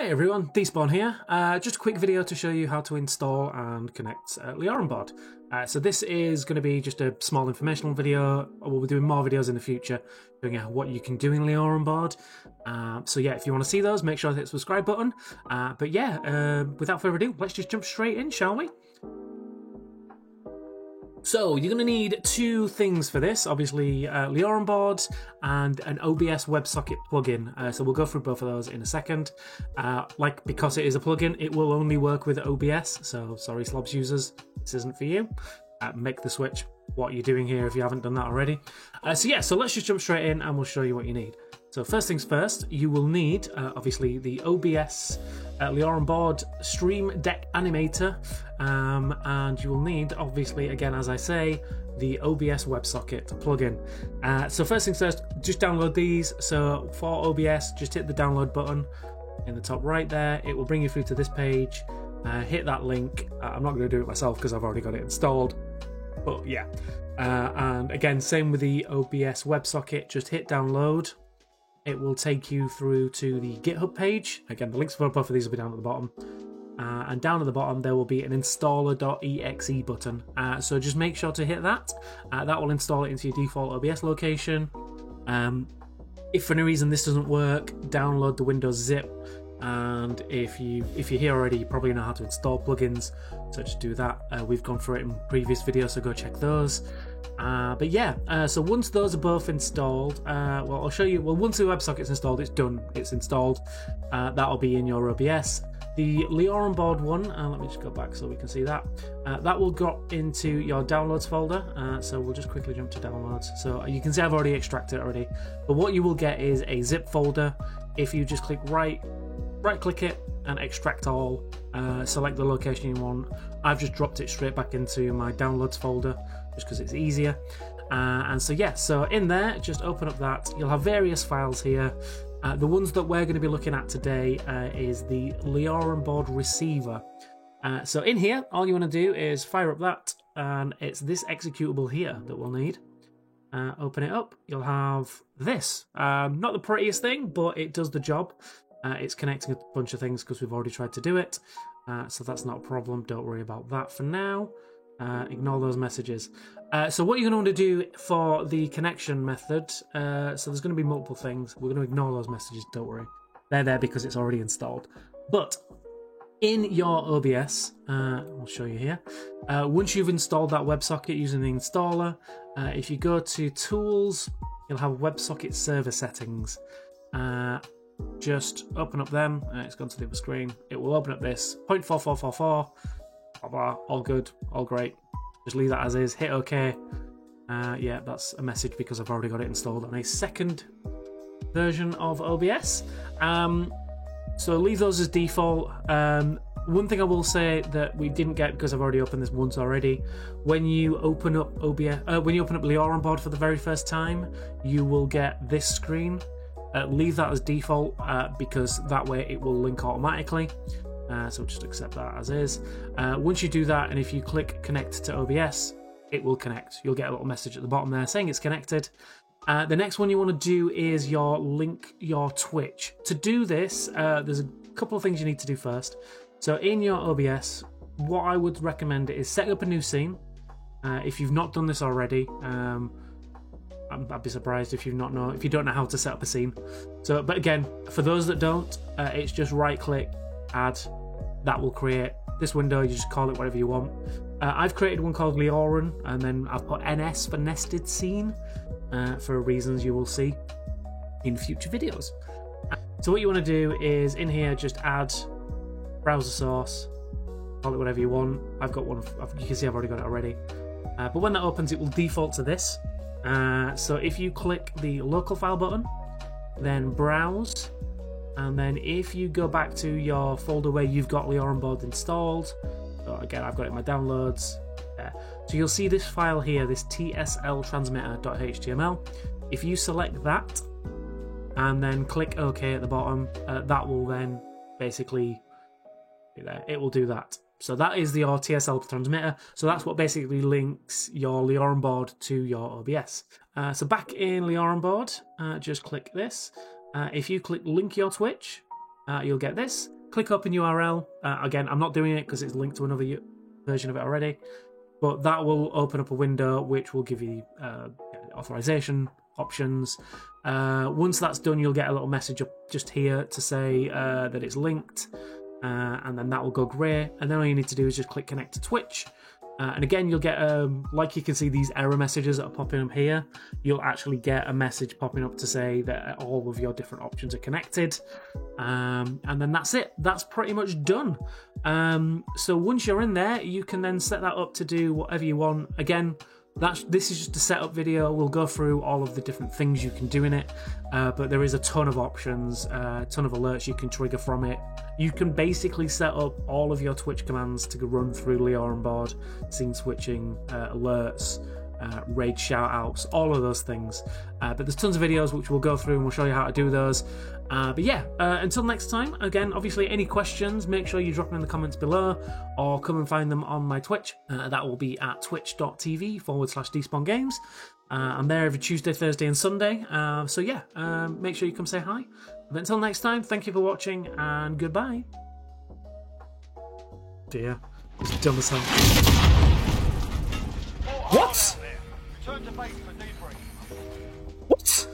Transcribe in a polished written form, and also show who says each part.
Speaker 1: Hey everyone, Despawn here. Just a quick video to show you how to install and connect LeoranBoard. So this is going to be just a small informational video. We'll be doing more videos in the future showing you what you can do in LeoranBoard. So yeah, if you want to see those, make sure to hit the subscribe button. But yeah, without further ado, let's just jump straight in, shall we? So you're going to need two things for this, obviously LeoranBoard and an OBS WebSocket plugin. So we'll go through both of those in a second. Because it is a plugin, it will only work with OBS, so sorry Slobs users, this isn't for you. Make the switch what you're doing here if you haven't done that already. So let's just jump straight in and we'll show you what you need. So first things first, you will need obviously the OBS LeoranBoard Stream Deck Animator, and you will need, obviously, again as I say, the OBS WebSocket plugin. So first things first, just download these. So for OBS, just hit the download button in the top right there. It will bring you through to this page. Hit that link. I'm not going to do it myself because I've already got it installed. But yeah, and again, same with the OBS WebSocket. Just hit download. It will take you through to the GitHub page. Again, the links for both of these will be down at the bottom. And down at the bottom, there will be an installer.exe button. So just make sure to hit that. That will install it into your default OBS location. If for any reason this doesn't work, download the Windows zip. And if you're here already, you probably know how to install plugins, so just do that. We've gone through it in previous videos, so go check those. But yeah, so once those are both installed, well, I'll show you. Well, once the WebSocket's installed, it's done. It's installed. That'll be in your OBS. The LeoranBoard one, let me just go back so we can see that. That will go into your downloads folder. So we'll just quickly jump to downloads. So you can see I've already extracted it already. But what you will get is a zip folder. If you just click right click it and extract all, select the location you want. I've just dropped it straight back into my downloads folder just because it's easier. And so yeah, so in there, just open up that. You'll have various files here. The ones that we're going to be looking at today is the LeoranBoard receiver. So in here, all you want to do is fire up that, and it's this executable here that we'll need. Open it up, you'll have this. Not the prettiest thing, but it does the job. It's connecting a bunch of things because we've already tried to do it. So that's not a problem, don't worry about that for now. Ignore those messages. So what you're going to want to do for the connection method, so there's going to be multiple things. We're going to ignore those messages, don't worry. They're there because it's already installed. But in your OBS, I'll show you here, once you've installed that WebSocket using the installer, if you go to Tools, you'll have WebSocket Server Settings. Just open up them. It's gone to the other screen. It will open up this 0.4444. All good, all great. Just leave that as is. Hit OK. Yeah, that's a message because I've already got it installed on a second version of OBS. So leave those as default. One thing I will say that we didn't get because I've already opened this once already. When you open up LeoranBoard for the very first time, you will get this screen. Leave that as default because that way it will link automatically. So just accept that as is. Once you do that, and if you click connect to OBS, it will connect. You'll get a little message at the bottom there saying it's connected. The next one you want to do is link your Twitch. To do this, there's a couple of things you need to do first. So in your OBS, what I would recommend is set up a new scene. If you've not done this already, I'd be surprised if you don't know how to set up a scene. So, but again, for those that don't, it's just right click, add. That will create this window. You just call it whatever you want. I've created one called Leoran, and then I've put NS for nested scene for reasons you will see in future videos. So what you want to do is in here just add browser source, call it whatever you want. I've got one. You can see I've already got it already. But when that opens, it will default to this. So if you click the local file button, then browse, and then if you go back to your folder where you've got LeoranBoard installed, so again I've got it in my downloads there. So you'll see this file here, this tsltransmitter.html. If you select that and then click OK at the bottom, that will then basically be there. It will do that. So that is your TSL transmitter. So that's what basically links your LeoranBoard to your OBS. So back in LeoranBoard, just click this. If you click link your Twitch, you'll get this. click open URL. Again, I'm not doing it because it's linked to another version of it already, but that will open up a window which will give you authorization options. Once that's done, you'll get a little message up just here to say that it's linked, and then that will go grey, and then all you need to do is just click connect to Twitch. And again, you'll get, like you can see these error messages that are popping up here, you'll actually get a message popping up to say that all of your different options are connected. And then that's it. That's pretty much done. So once you're in there, you can then set that up to do whatever you want. Again, this is just a setup video. We'll go through all of the different things you can do in it, but there is a ton of options, a ton of alerts you can trigger from it. You can basically set up all of your Twitch commands to run through Leora on board, scene switching, alerts, raid shoutouts, all of those things. But there's tons of videos which we'll go through and we'll show you how to do those. But yeah, until next time, again, obviously any questions, make sure you drop them in the comments below or come and find them on my Twitch. That will be at twitch.tv/DespawnGames. I'm there every Tuesday, Thursday and Sunday. So yeah, make sure you come say hi. But until next time, thank you for watching and goodbye. Dear, it's dumb as hell. What? What?